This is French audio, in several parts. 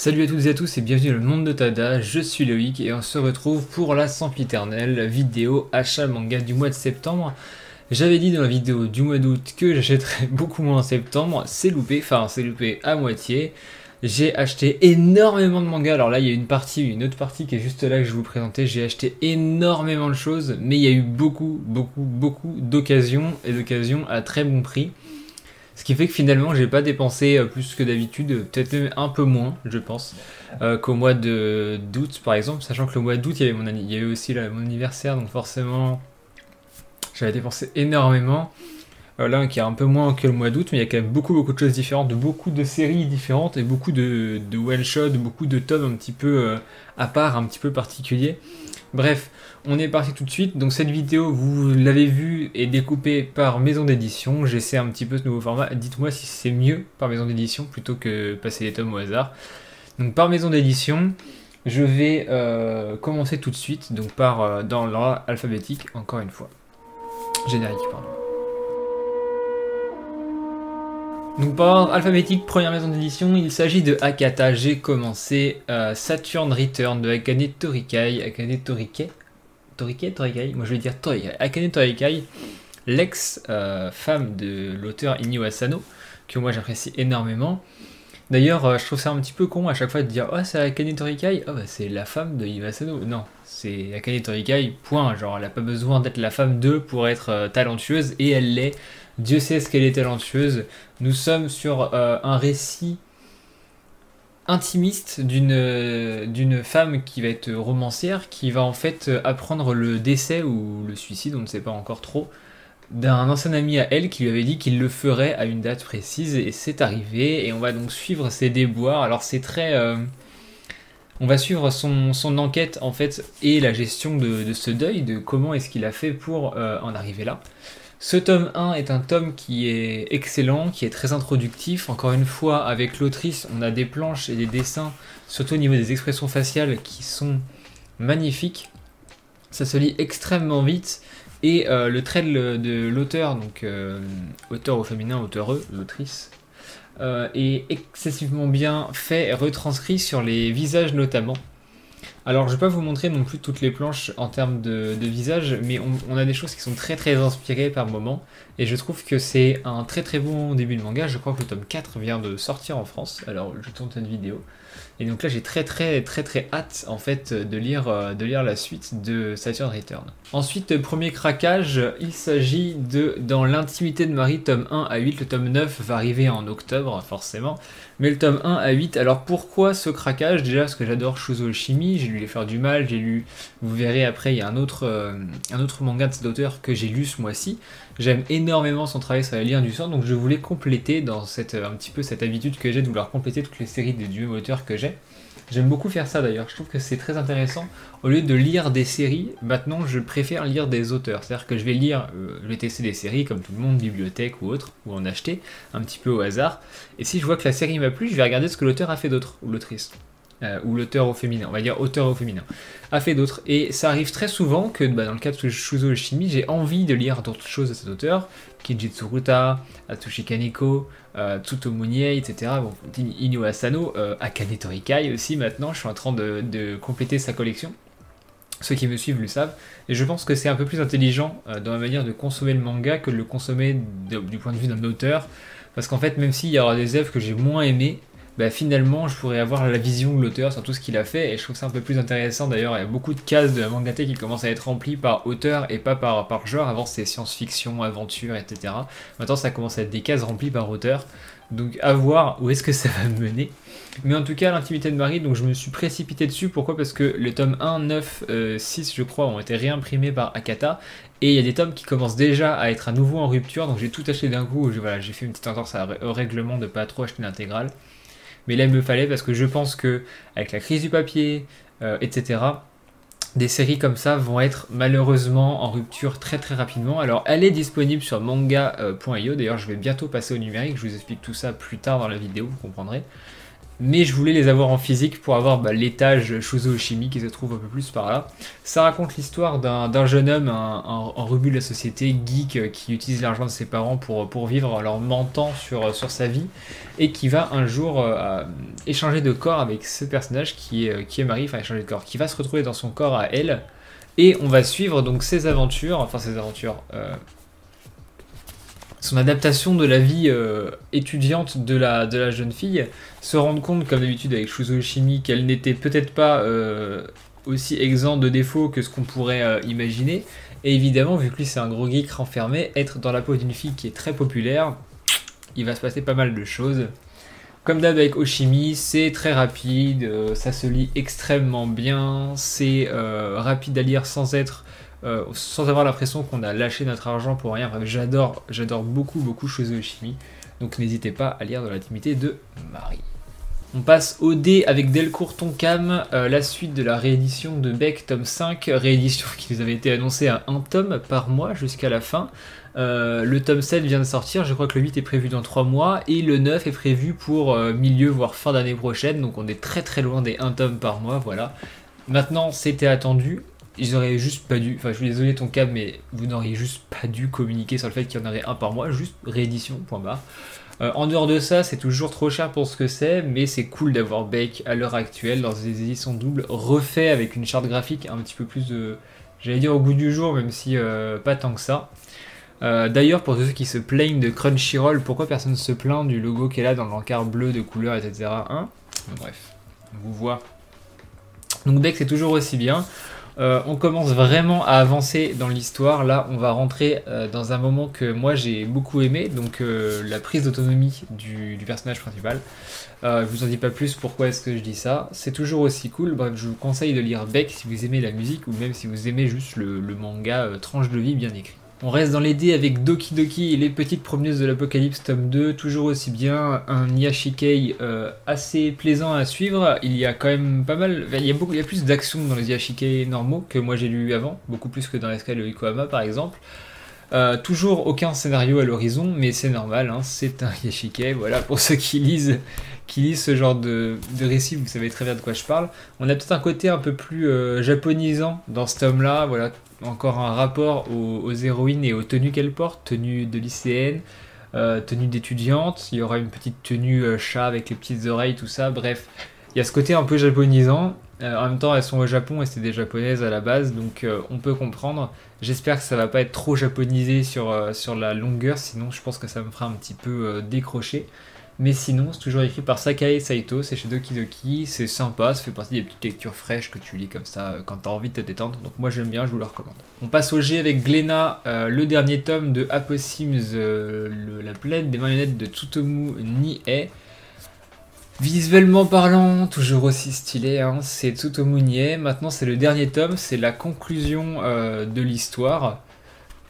Salut à toutes et à tous et bienvenue dans le monde de Tada, je suis Loïc et on se retrouve pour la sempiternelle vidéo achat manga du mois de septembre. J'avais dit dans la vidéo du mois d'août que j'achèterais beaucoup moins en septembre, c'est loupé à moitié. J'ai acheté énormément de mangas, alors là il y a une autre partie qui est juste là que je vais vous présenter. J'ai acheté énormément de choses, mais il y a eu beaucoup d'occasions et d'occasions à très bon prix. Ce qui fait que finalement j'ai pas dépensé plus que d'habitude, peut-être même un peu moins je pense, qu'au mois d'août par exemple, sachant que le mois d'août il y avait aussi mon anniversaire, donc forcément j'avais dépensé énormément. Là qui est un peu moins que le mois d'août, mais il y a quand même beaucoup de choses différentes, beaucoup de séries différentes et beaucoup de one-shot, beaucoup de tomes un petit peu à part, un petit peu particuliers. Bref, on est parti tout de suite. Donc cette vidéo, vous l'avez vue, est découpée par maison d'édition. J'essaie un petit peu ce nouveau format. Dites-moi si c'est mieux par maison d'édition plutôt que passer les tomes au hasard. Donc par maison d'édition, je vais commencer tout de suite donc par dans l'ordre alphabétique, encore une fois. Générique, pardon. Donc par ordre alphabétique, première maison d'édition, il s'agit de Akata. J'ai commencé Saturn Return de Akane Torikai. Akane Torikai, moi je vais dire Torikai. Akane Torikai, l'ex-femme de l'auteur Inyo Asano, que moi j'apprécie énormément. D'ailleurs, je trouve ça un petit peu con à chaque fois de dire « Oh, c'est Akane Torikai, oh bah c'est la femme de Inyo Asano ». Non, c'est Akane Torikai, point. Genre, elle n'a pas besoin d'être la femme d'eux pour être talentueuse, et elle l'est. Dieu sait ce qu'elle est talentueuse. Nous sommes sur un récit intimiste d'une femme qui va être romancière, qui va en fait apprendre le décès ou le suicide, on ne sait pas encore trop, d'un ancien ami à elle qui lui avait dit qu'il le ferait à une date précise, et c'est arrivé, et on va donc suivre ses déboires. Alors c'est très... on va suivre son enquête en fait, et la gestion de ce deuil, de comment est-ce qu'il a fait pour en arriver là. Ce tome 1 est un tome qui est excellent, qui est très introductif. Encore une fois, avec l'autrice, on a des planches et des dessins, surtout au niveau des expressions faciales, qui sont magnifiques. Ça se lit extrêmement vite. Et le trait de l'auteur, donc auteur au féminin, auteureux, l'autrice, est excessivement bien fait et retranscrit sur les visages notamment. Alors je ne vais pas vous montrer non plus toutes les planches en termes de visage, mais on a des choses qui sont très inspirées par moments, et je trouve que c'est un très bon début de manga. Je crois que le tome 4 vient de sortir en France, alors je tourne cette vidéo. Et donc là j'ai très hâte en fait de lire la suite de Saturn Return. Ensuite, premier craquage, il s'agit de Dans l'intimité de Marie, tome 1 à 8, le tome 9 va arriver en octobre forcément, mais le tome 1 à 8, alors pourquoi ce craquage? Déjà parce que j'adore Shuzo Oshimi, j'ai lu Les Fleurs du Mal, j'ai lu, vous verrez après, il y a un autre manga de cet auteur que j'ai lu ce mois-ci. J'aime énormément son travail sur la Liane du sang, donc je voulais compléter dans un petit peu cette habitude que j'ai de vouloir compléter toutes les séries du même auteur que j'ai. J'aime beaucoup faire ça d'ailleurs, je trouve que c'est très intéressant. Au lieu de lire des séries, maintenant je préfère lire des auteurs. C'est-à-dire que je vais tester des séries comme tout le monde, bibliothèque ou autre, ou en acheter un petit peu au hasard. Et si je vois que la série m'a plu, je vais regarder ce que l'auteur a fait d'autre, ou l'autrice. Ou l'auteur au féminin, on va dire auteur au féminin, a fait d'autres. Et ça arrive très souvent que dans le cas de Shuzo Oshimi, j'ai envie de lire d'autres choses de cet auteur, Keiji Tsuruta, Atsushi Kaneko, Tsutomu Nie, etc. Bon, Inyo Asano, Akane Torikai aussi maintenant, je suis en train de compléter sa collection. Ceux qui me suivent le savent, et je pense que c'est un peu plus intelligent dans la manière de consommer le manga que de le consommer du point de vue d'un auteur, parce qu'en fait, même s'il y aura des œuvres que j'ai moins aimées, bah finalement je pourrais avoir la vision de l'auteur sur tout ce qu'il a fait, et je trouve ça un peu plus intéressant. D'ailleurs il y a beaucoup de cases de la mangate qui commencent à être remplies par auteur et pas par genre. Avant c'était science-fiction, aventure, etc. Maintenant ça commence à être des cases remplies par auteur, donc à voir où est-ce que ça va me mener. Mais en tout cas, l'intimité de Marie, donc je me suis précipité dessus. Pourquoi? Parce que les tomes 1, 9, 6 je crois ont été réimprimés par Akata, et il y a des tomes qui commencent déjà à être à nouveau en rupture, donc j'ai tout acheté d'un coup. Voilà, j'ai fait une petite entorse au règlement de pas trop acheter l'intégrale. Mais là il me fallait, parce que je pense que avec la crise du papier, etc., des séries comme ça vont être malheureusement en rupture très rapidement. Alors elle est disponible sur manga.io, d'ailleurs je vais bientôt passer au numérique, je vous explique tout ça plus tard dans la vidéo, vous comprendrez. mais je voulais les avoir en physique pour avoir l'étage Shuzo Oshimi qui se trouve un peu plus par là. Ça raconte l'histoire d'un jeune homme, un rebut de la société, geek, qui utilise l'argent de ses parents pour vivre en leur mentant sur sa vie, et qui va un jour échanger de corps avec ce personnage qui est Marie, enfin échanger de corps, qui va se retrouver dans son corps à elle, et on va suivre donc ses aventures, son adaptation de la vie étudiante de la jeune fille, se rendre compte, comme d'habitude avec Shuzo Oshimi, qu'elle n'était peut-être pas aussi exempte de défauts que ce qu'on pourrait imaginer. Et évidemment, vu que lui c'est un gros geek renfermé, être dans la peau d'une fille qui est très populaire, il va se passer pas mal de choses. Comme d'hab avec Oshimi, c'est très rapide, ça se lit extrêmement bien, c'est rapide à lire sans avoir l'impression qu'on a lâché notre argent pour rien. Bref, j'adore beaucoup Shuzo Oshimi, donc n'hésitez pas à lire dans l'intimité de Marie. On passe au dé avec Delcourt Tonkam, la suite de la réédition de Beck, tome 5, réédition qui nous avait été annoncée à un tome par mois jusqu'à la fin. Le tome 7 vient de sortir, je crois que le 8 est prévu dans 3 mois, et le 9 est prévu pour milieu voire fin d'année prochaine, donc on est très loin des 1 tome par mois, voilà. Maintenant, c'était attendu. Ils auraient juste pas dû, enfin je suis désolé Tonkam, mais vous n'auriez juste pas dû communiquer sur le fait qu'il y en aurait un par mois, juste réédition, point barre. En dehors de ça, c'est toujours trop cher pour ce que c'est, mais c'est cool d'avoir Beck à l'heure actuelle dans des éditions doubles, refait avec une charte graphique un petit peu plus de, j'allais dire au goût du jour, même si pas tant que ça. D'ailleurs, pour ceux qui se plaignent de Crunchyroll, pourquoi personne se plaint du logo qu'elle a dans l'encart bleu de couleur, etc. Hein, bref, on vous voit. Donc Beck c'est toujours aussi bien. On commence vraiment à avancer dans l'histoire. Là, on va rentrer dans un moment que moi j'ai beaucoup aimé, donc la prise d'autonomie du personnage principal. Je vous en dis pas plus pourquoi est-ce que je dis ça. C'est toujours aussi cool. Bref, je vous conseille de lire Beck si vous aimez la musique ou même si vous aimez juste le manga tranche de vie bien écrit. On reste dans les dés avec Doki Doki et les petites promeneuses de l'Apocalypse tome 2, toujours aussi bien, un Yashikei assez plaisant à suivre. Il y a quand même pas mal, il y a plus d'action dans les Yashikei normaux que moi j'ai lu avant, beaucoup plus que dans l'escale de Yokohama par exemple. Toujours aucun scénario à l'horizon, mais c'est normal, hein, c'est un Yashikei, voilà, pour ceux qui lisent ce genre de récit, vous savez très bien de quoi je parle. On a peut-être un côté un peu plus japonisant dans ce tome-là, voilà, encore un rapport aux héroïnes et aux tenues qu'elles portent, tenue de lycéenne, tenue d'étudiante, il y aura une petite tenue chat avec les petites oreilles, tout ça, bref. Il y a ce côté un peu japonisant, en même temps elles sont au Japon et c'est des japonaises à la base, donc on peut comprendre. J'espère que ça va pas être trop japonisé sur la longueur, sinon je pense que ça me fera un petit peu décrocher. Mais sinon, c'est toujours écrit par Sakae Saito, c'est chez Doki Doki, c'est sympa, ça fait partie des petites lectures fraîches que tu lis comme ça quand t'as envie de te détendre, donc moi j'aime bien, je vous le recommande. On passe au G avec Glénat, le dernier tome de Apossims, la planète des marionnettes de Tsutomu Nie. Visuellement parlant, toujours aussi stylé, hein, c'est Tsutomu Nie. Maintenant c'est le dernier tome, c'est la conclusion de l'histoire,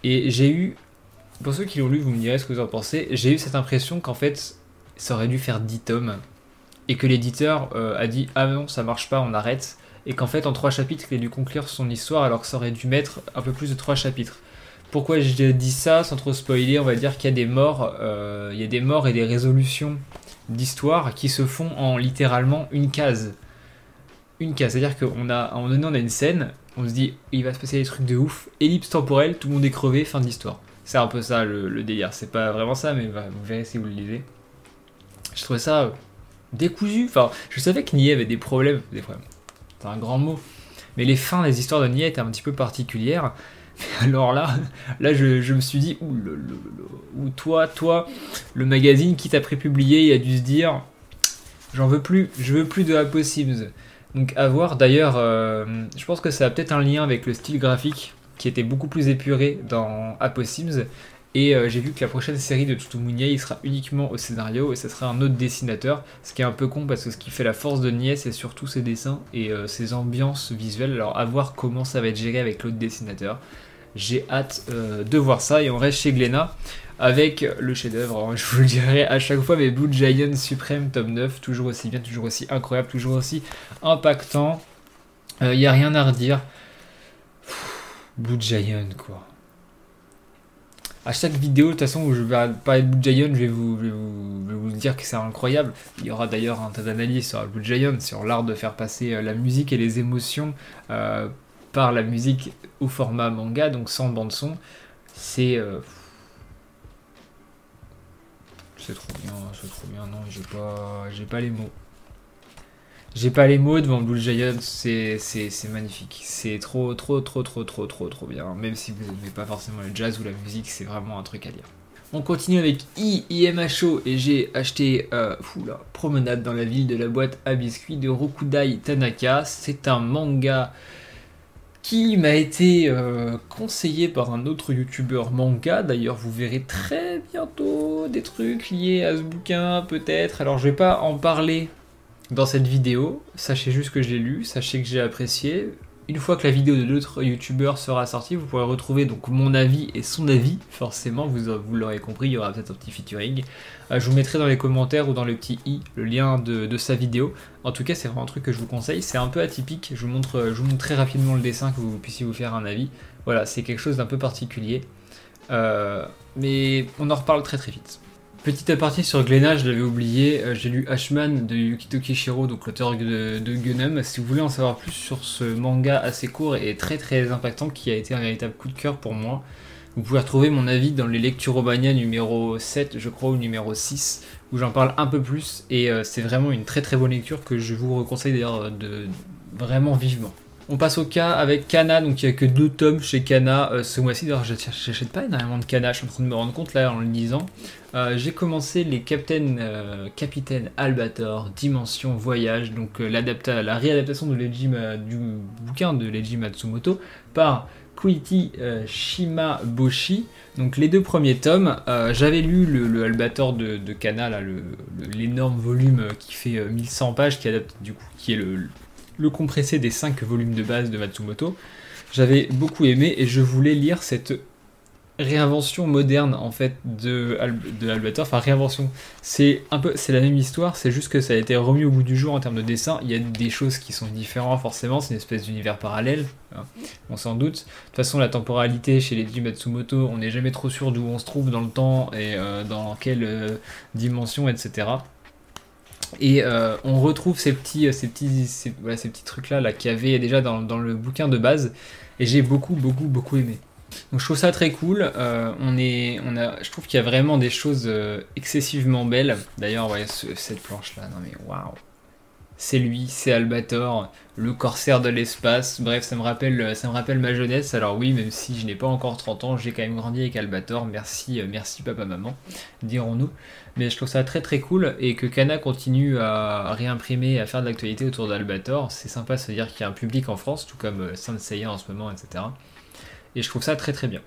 et j'ai eu, pour ceux qui l'ont lu, vous me direz ce que vous en pensez, j'ai eu cette impression qu'en fait, ça aurait dû faire 10 tomes, et que l'éditeur a dit « Ah non, ça marche pas, on arrête », et qu'en fait en 3 chapitres il a dû conclure son histoire alors que ça aurait dû mettre un peu plus de 3 chapitres. Pourquoi je dis ça sans trop spoiler? On va dire qu'il y a des morts, et des résolutions d'histoire qui se font en littéralement une case. Une case, c'est-à-dire qu'à un moment donné on a une scène, on se dit il va se passer des trucs de ouf, ellipse temporelle, tout le monde est crevé, fin d'histoire. C'est un peu ça le délire, c'est pas vraiment ça mais vous verrez si vous le lisez. Je trouvais ça décousu. Enfin, je savais que Nier avait des problèmes. C'est un grand mot. Mais les fins des histoires de Nier étaient un petit peu particulières. Alors là je me suis dit, ou toi, le magazine qui t'a prépublié, il a dû se dire, j'en veux plus, je veux plus de Apossims. Donc à voir. D'ailleurs, je pense que ça a peut-être un lien avec le style graphique qui était beaucoup plus épuré dans Apossims. Et j'ai vu que la prochaine série de Tsutomu Nie, il sera uniquement au scénario et ça sera un autre dessinateur. Ce qui est un peu con parce que ce qui fait la force de Nie, c'est surtout ses dessins et ses ambiances visuelles. Alors à voir comment ça va être géré avec l'autre dessinateur. J'ai hâte de voir ça et on reste chez Glénat avec le chef-d'œuvre. Hein, je vous le dirai à chaque fois, mais Blue Giant Supreme tome 9, toujours aussi bien, toujours aussi incroyable, toujours aussi impactant. Y a rien à redire. Blue Giant quoi. À chaque vidéo, de toute façon, où je vais parler de Blue Giant, je vais vous dire que c'est incroyable. Il y aura d'ailleurs un tas d'analyses sur Blue Giant, sur l'art de faire passer la musique et les émotions par la musique au format manga, donc sans bande-son. C'est trop bien, non, j'ai pas les mots. J'ai pas les mots devant Blue Giant, c'est magnifique. C'est trop bien. Même si vous n'aimez pas forcément le jazz ou la musique, c'est vraiment un truc à lire. On continue avec IMHO et j'ai acheté Promenade dans la ville de la boîte à biscuits de Rokudai Tanaka. C'est un manga qui m'a été conseillé par un autre youtubeur manga. D'ailleurs, vous verrez très bientôt des trucs liés à ce bouquin, peut-être. Alors, je vais pas en parler dans cette vidéo. Sachez juste que je l'ai lu, sachez que j'ai apprécié. Une fois que la vidéo de l'autre youtubeur sera sortie, vous pourrez retrouver donc mon avis et son avis. Forcément, vous l'aurez compris, il y aura peut-être un petit featuring. Je vous mettrai dans les commentaires ou dans le petit i le lien de sa vidéo. En tout cas, c'est vraiment un truc que je vous conseille. C'est un peu atypique. Je vous montre très rapidement le dessin que vous puissiez vous faire un avis. Voilà, c'est quelque chose d'un peu particulier. Mais on en reparle très vite. Petite aparté sur Glénat, je l'avais oublié, j'ai lu Ashman de Yukito Kishiro, donc l'auteur de Gunnam. Si vous voulez en savoir plus sur ce manga assez court et très impactant qui a été un véritable coup de cœur pour moi, vous pouvez retrouver mon avis dans les Lecturobania numéro 7, je crois, ou numéro 6, où j'en parle un peu plus, et c'est vraiment une très bonne lecture que je vous conseille d'ailleurs de vraiment vivement. On passe au cas avec Kana, donc il n'y a que 2 tomes chez Kana ce mois-ci. D'ailleurs, je n'achète pas énormément de Kana, je suis en train de me rendre compte là en le lisant. J'ai commencé les Capitaine Albator, Dimension Voyage, donc la réadaptation de du bouquin de Leiji Matsumoto par Koichi Shimaboshi. Donc les 2 premiers tomes, j'avais lu le Albator de Kana, l'énorme volume qui fait 1100 pages, qui est le compressé des 5 volumes de base de Matsumoto. J'avais beaucoup aimé et je voulais lire cette réinvention moderne en fait de Albator. Enfin, réinvention, c'est la même histoire, c'est juste que ça a été remis au goût du jour en termes de dessin. Il y a des choses qui sont différentes forcément, c'est une espèce d'univers parallèle, hein, on s'en doute. De toute façon, la temporalité chez les Matsumoto, on n'est jamais trop sûr d'où on se trouve dans le temps et dans quelle dimension, etc. Et on retrouve ces petits trucs là qu'il y avait déjà dans le bouquin de base, et j'ai beaucoup aimé. Donc je trouve ça très cool. Je trouve qu'il y a vraiment des choses excessivement belles. D'ailleurs, ouais, cette planche là, non mais waouh, c'est lui, c'est Albator, le corsaire de l'espace. Bref, ça me rappelle ma jeunesse. Alors oui, même si je n'ai pas encore 30 ans, j'ai quand même grandi avec Albator. Merci papa, maman, dirons-nous. Mais je trouve ça très cool, et que Kana continue à réimprimer, à faire de l'actualité autour d'Albator. C'est sympa de se dire qu'il y a un public en France, tout comme Saint Seiya en ce moment, etc. Et je trouve ça très bien.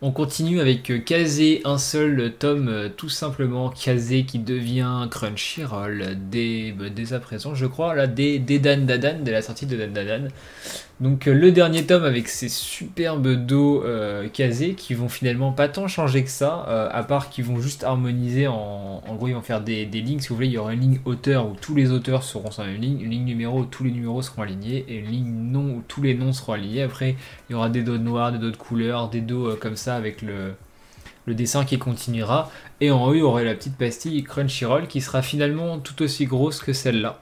On continue avec Kazé, un seul tome, tout simplement. Kazé qui devient Crunchyroll dès à présent, je crois, là, dès dès la sortie de Dan Dadan. Donc le dernier tome avec ces superbes dos Kazé qui vont finalement pas tant changer que ça, à part qu'ils vont juste harmoniser, en gros ils vont faire des lignes, si vous voulez, il y aura une ligne auteur où tous les auteurs seront sur la même ligne, une ligne numéro où tous les numéros seront alignés, et une ligne nom où tous les noms seront alignés. Après il y aura des dos noirs, des dos de couleur, des dos comme ça avec le dessin qui continuera, et en haut il y aura la petite pastille Crunchyroll qui sera finalement tout aussi grosse que celle-là.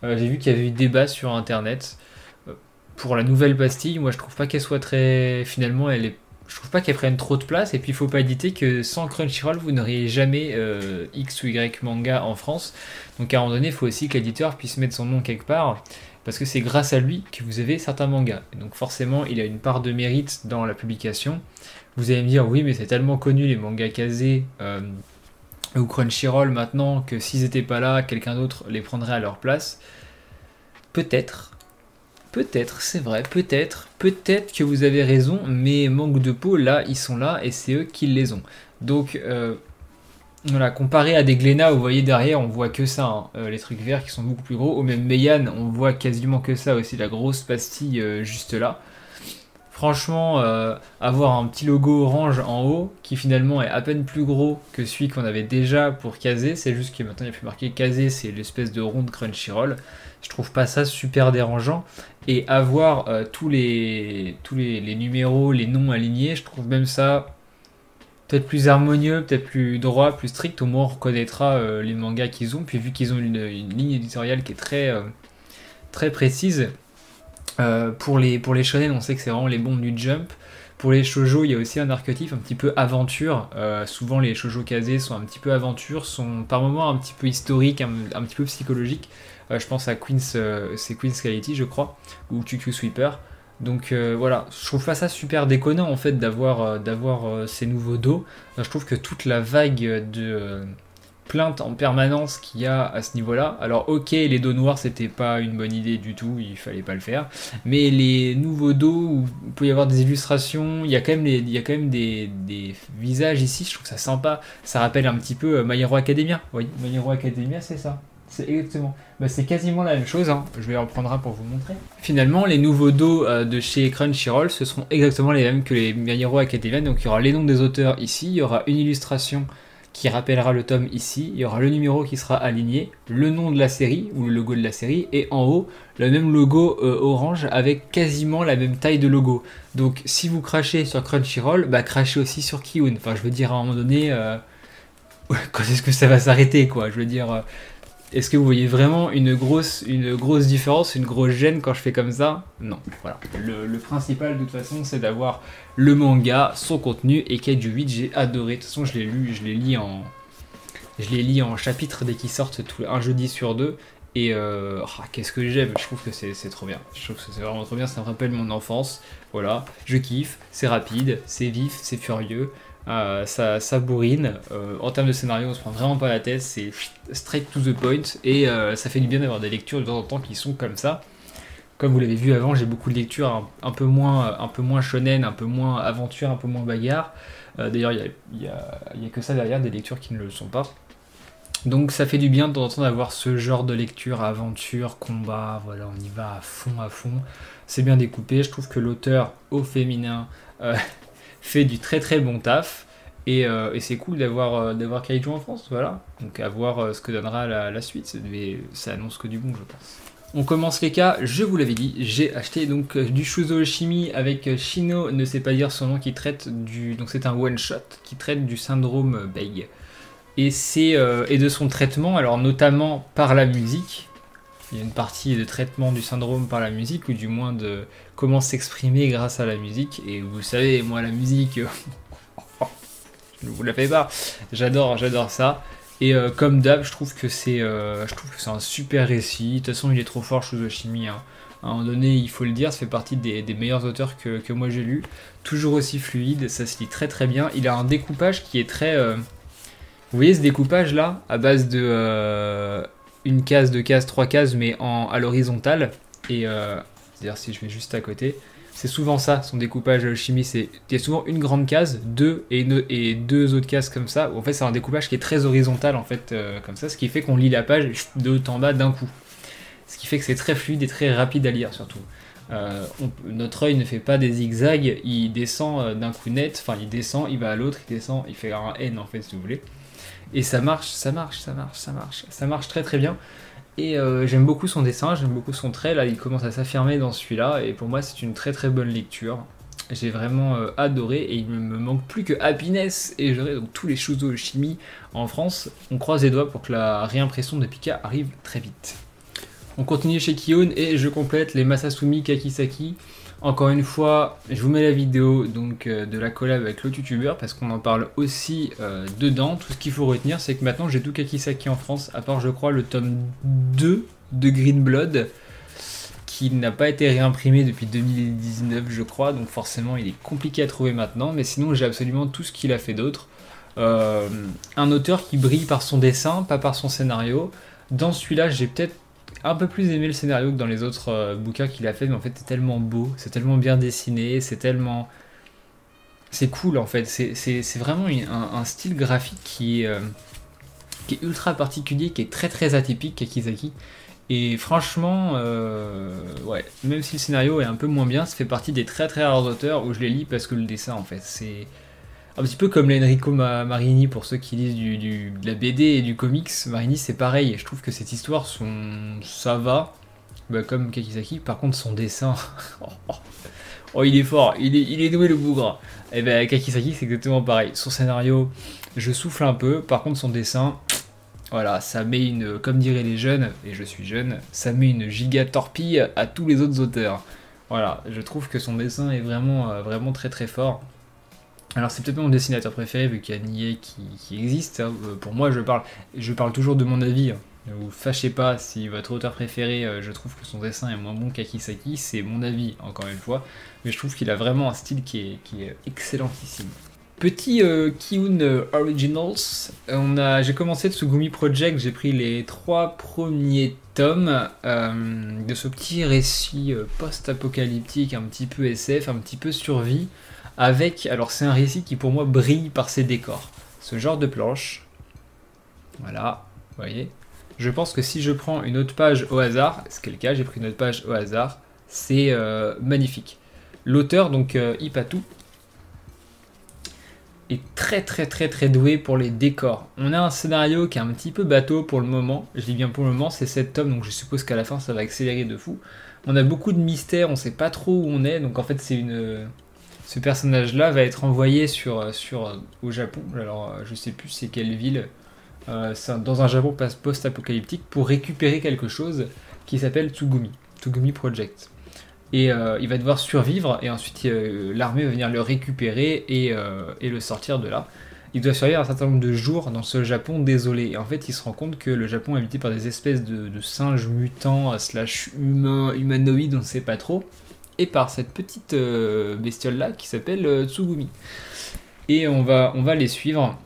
J'ai vu qu'il y avait eu débat sur internet pour la nouvelle pastille. Moi je trouve pas qu'elle soit finalement je trouve pas qu'elle prenne trop de place, et puis il faut pas hésiter que sans Crunchyroll vous n'auriez jamais X ou Y manga en France. Donc à un moment donné il faut aussi que l'éditeur puisse mettre son nom quelque part, parce que c'est grâce à lui que vous avez certains mangas, et donc forcément il a une part de mérite dans la publication. Vous allez me dire oui, mais c'est tellement connu les mangas Kazé ou Crunchyroll maintenant, que s'ils n'étaient pas là, quelqu'un d'autre les prendrait à leur place. Peut-être, c'est vrai, peut-être que vous avez raison, mais manque de peau, là, ils sont là, et c'est eux qui les ont. Donc, voilà, comparé à des Glénat, vous voyez derrière, on voit que ça, hein, les trucs verts qui sont beaucoup plus gros, ou même Meian, on voit quasiment que ça aussi, la grosse pastille juste là. Franchement, avoir un petit logo orange en haut, qui finalement est à peine plus gros que celui qu'on avait déjà pour Kazé, c'est juste que maintenant il y a plus marqué Kazé, c'est l'espèce de ronde Crunchyroll. Je trouve pas ça super dérangeant, et avoir tous les numéros, les noms alignés, je trouve même ça peut-être plus harmonieux, peut-être plus droit, plus strict, au moins on reconnaîtra les mangas qu'ils ont. Puis vu qu'ils ont une ligne éditoriale qui est très précise, pour les shonen, on sait que c'est vraiment les bombes du Jump. Pour les shoujo, il y a aussi un archétype un petit peu aventure. Souvent, les shoujo casés sont un petit peu aventure, sont par moments un petit peu historiques, un petit peu psychologiques. Je pense à Queen's, c'est Queen's Quality, je crois, ou QQ Sweeper. Donc voilà, je trouve pas ça super déconnant en fait d'avoir ces nouveaux dos. Je trouve que toute la vague de plaintes en permanence qu'il y a à ce niveau-là. Alors ok, les dos noirs c'était pas une bonne idée du tout, il fallait pas le faire. Mais les nouveaux dos où il peut y avoir des illustrations, il y a quand même, il y a quand même des visages ici, je trouve ça sympa. Ça rappelle un petit peu My Hero Academia. Oui, My Hero Academia c'est ça. C'est exactement. Bah, c'est quasiment la même chose, hein. Je vais en prendre un pour vous montrer. Finalement, les nouveaux dos de chez Crunchyroll, ce seront exactement les mêmes que les My Hero Academia. Donc il y aura les noms des auteurs ici, il y aura une illustration qui rappellera le tome ici, il y aura le numéro qui sera aligné, le nom de la série, ou le logo de la série, et en haut, le même logo orange avec quasiment la même taille de logo. Donc si vous crachez sur Crunchyroll, bah crachez aussi sur Kiun. Enfin je veux dire à un moment donné, quand est-ce que ça va s'arrêter quoi? Je veux dire, est-ce que vous voyez vraiment une grosse différence, une grosse gêne quand je fais comme ça? Non, voilà. Le principal de toute façon c'est d'avoir le manga, son contenu, et Kaiju 8 j'ai adoré. De toute façon je l'ai lu, je les lis en chapitres dès qu'ils sortent un jeudi sur deux. Et qu'est-ce que j'aime, je trouve que c'est trop bien. Je trouve que c'est vraiment trop bien, ça me rappelle mon enfance. Voilà, je kiffe, c'est rapide, c'est vif, c'est furieux. Ça bourrine. En termes de scénario, on se prend vraiment pas la tête, c'est straight to the point et ça fait du bien d'avoir des lectures de temps en temps qui sont comme ça. Comme vous l'avez vu avant, j'ai beaucoup de lectures un peu moins shonen, un peu moins aventure, un peu moins bagarre. D'ailleurs, il y a que ça derrière, des lectures qui ne le sont pas. Donc ça fait du bien de temps en temps d'avoir ce genre de lecture, aventure, combat, voilà, on y va à fond, à fond. C'est bien découpé, je trouve que l'auteur au féminin fait du très bon taf. Et c'est cool d'avoir Kaiju en France, voilà. Donc à voir ce que donnera la suite, mais ça annonce que du bon, je pense. On commence les cas, je vous l'avais dit, j'ai acheté donc du Shuzo Chimie avec Shino, ne sait pas dire son nom, qui traite du... Donc c'est un one-shot qui traite du syndrome Beig. Et de son traitement, alors notamment par la musique. Il y a une partie de traitement du syndrome par la musique, ou du moins de comment s'exprimer grâce à la musique. Et vous savez, moi la musique, je ne vous la fais pas, j'adore ça. Et comme d'hab, je trouve que c'est un super récit. De toute façon, il est trop fort, Shuzo Chimie, hein. À un moment donné, il faut le dire, ça fait partie des meilleurs auteurs que moi j'ai lu. Toujours aussi fluide, ça se lit très bien. Il a un découpage qui est très... Vous voyez ce découpage là, à base de une case, deux cases, trois cases, mais à l'horizontale. Et c'est-à-dire si je vais juste à côté, c'est souvent ça, son découpage Chimie. Il y a souvent une grande case, et deux autres cases comme ça. En fait, c'est un découpage qui est très horizontal en fait, comme ça, ce qui fait qu'on lit la page de haut en bas d'un coup. Ce qui fait que c'est très fluide et très rapide à lire surtout. Notre œil ne fait pas des zigzags, il descend d'un coup net, enfin il descend, il va à l'autre, il descend, il fait un N en fait si vous voulez. Et ça marche très bien. Et j'aime beaucoup son dessin, j'aime beaucoup son trait, là il commence à s'affirmer dans celui-là, et pour moi c'est une très bonne lecture. J'ai vraiment adoré, et il me manque plus que Happiness, et j'aurai donc tous les Shuzo Chimie en France. On croise les doigts pour que la réimpression de Pika arrive très vite. On continue chez Kiun, et je complète les Masasumi Kakisaki. Encore une fois, je vous mets la vidéo donc, de la collab avec l'autre youtubeur parce qu'on en parle aussi dedans. Tout ce qu'il faut retenir, c'est que maintenant j'ai tout Kakisaki en France, à part je crois le tome 2 de Green Blood, qui n'a pas été réimprimé depuis 2019 je crois, donc forcément il est compliqué à trouver maintenant, mais sinon j'ai absolument tout ce qu'il a fait d'autre. Un auteur qui brille par son dessin, pas par son scénario. Dans celui-là, j'ai peut-être un peu plus aimé le scénario que dans les autres bouquins qu'il a fait, mais en fait c'est tellement beau, c'est tellement bien dessiné, c'est cool en fait, c'est vraiment un style graphique qui est ultra particulier, qui est très atypique, Kakizaki. Et franchement, ouais, même si le scénario est un peu moins bien, ça fait partie des très rares auteurs où je les lis parce que le dessin en fait, c'est un petit peu comme l'Enrico Marini pour ceux qui lisent de la BD et du comics. Marini c'est pareil, et je trouve que cette histoire, ça va, bah, comme Kakizaki. Par contre son dessin, Oh, il est fort, il est doué le bougre. Et ben Kakisaki, c'est exactement pareil. Son scénario, je souffle un peu. Par contre, son dessin, voilà, ça met une, comme diraient les jeunes, et je suis jeune, ça met une giga torpille à tous les autres auteurs. Voilà, je trouve que son dessin est vraiment, vraiment très très fort. Alors c'est peut-être pas mon dessinateur préféré vu qu'il y a Nier qui existe, hein. Pour moi je parle toujours de mon avis, hein. Ne vous fâchez pas si votre auteur préféré, je trouve que son dessin est moins bon qu'Akisaki, c'est mon avis encore une fois, mais je trouve qu'il a vraiment un style qui est excellentissime. Petit Kiun Originals, j'ai commencé Tsugumi Project, j'ai pris les 3 premiers tomes de ce petit récit post-apocalyptique, un petit peu SF, un petit peu survie, avec, alors c'est un récit qui pour moi brille par ses décors. Ce genre de planche, voilà, vous voyez. Je pense que si je prends une autre page au hasard, ce qui est le cas, j'ai pris une autre page au hasard, c'est magnifique. L'auteur, donc Ipatu, est très très très très doué pour les décors. On a un scénario qui est un petit peu bateau pour le moment, je dis bien pour le moment, c'est 7 tomes, donc je suppose qu'à la fin ça va accélérer de fou. On a beaucoup de mystères, on sait pas trop où on est, donc en fait c'est une... Ce personnage-là va être envoyé au Japon, alors je sais plus c'est quelle ville, dans un Japon post-apocalyptique pour récupérer quelque chose qui s'appelle Tsugumi Project. Et il va devoir survivre et ensuite l'armée va venir le récupérer et le sortir de là. Il doit survivre un certain nombre de jours dans ce Japon désolé. Et en fait, il se rend compte que le Japon est habité par des espèces de singes mutants slash humains, humanoïdes, on ne sait pas trop. Et par cette petite bestiole-là qui s'appelle Tsugumi. Et on va les suivre.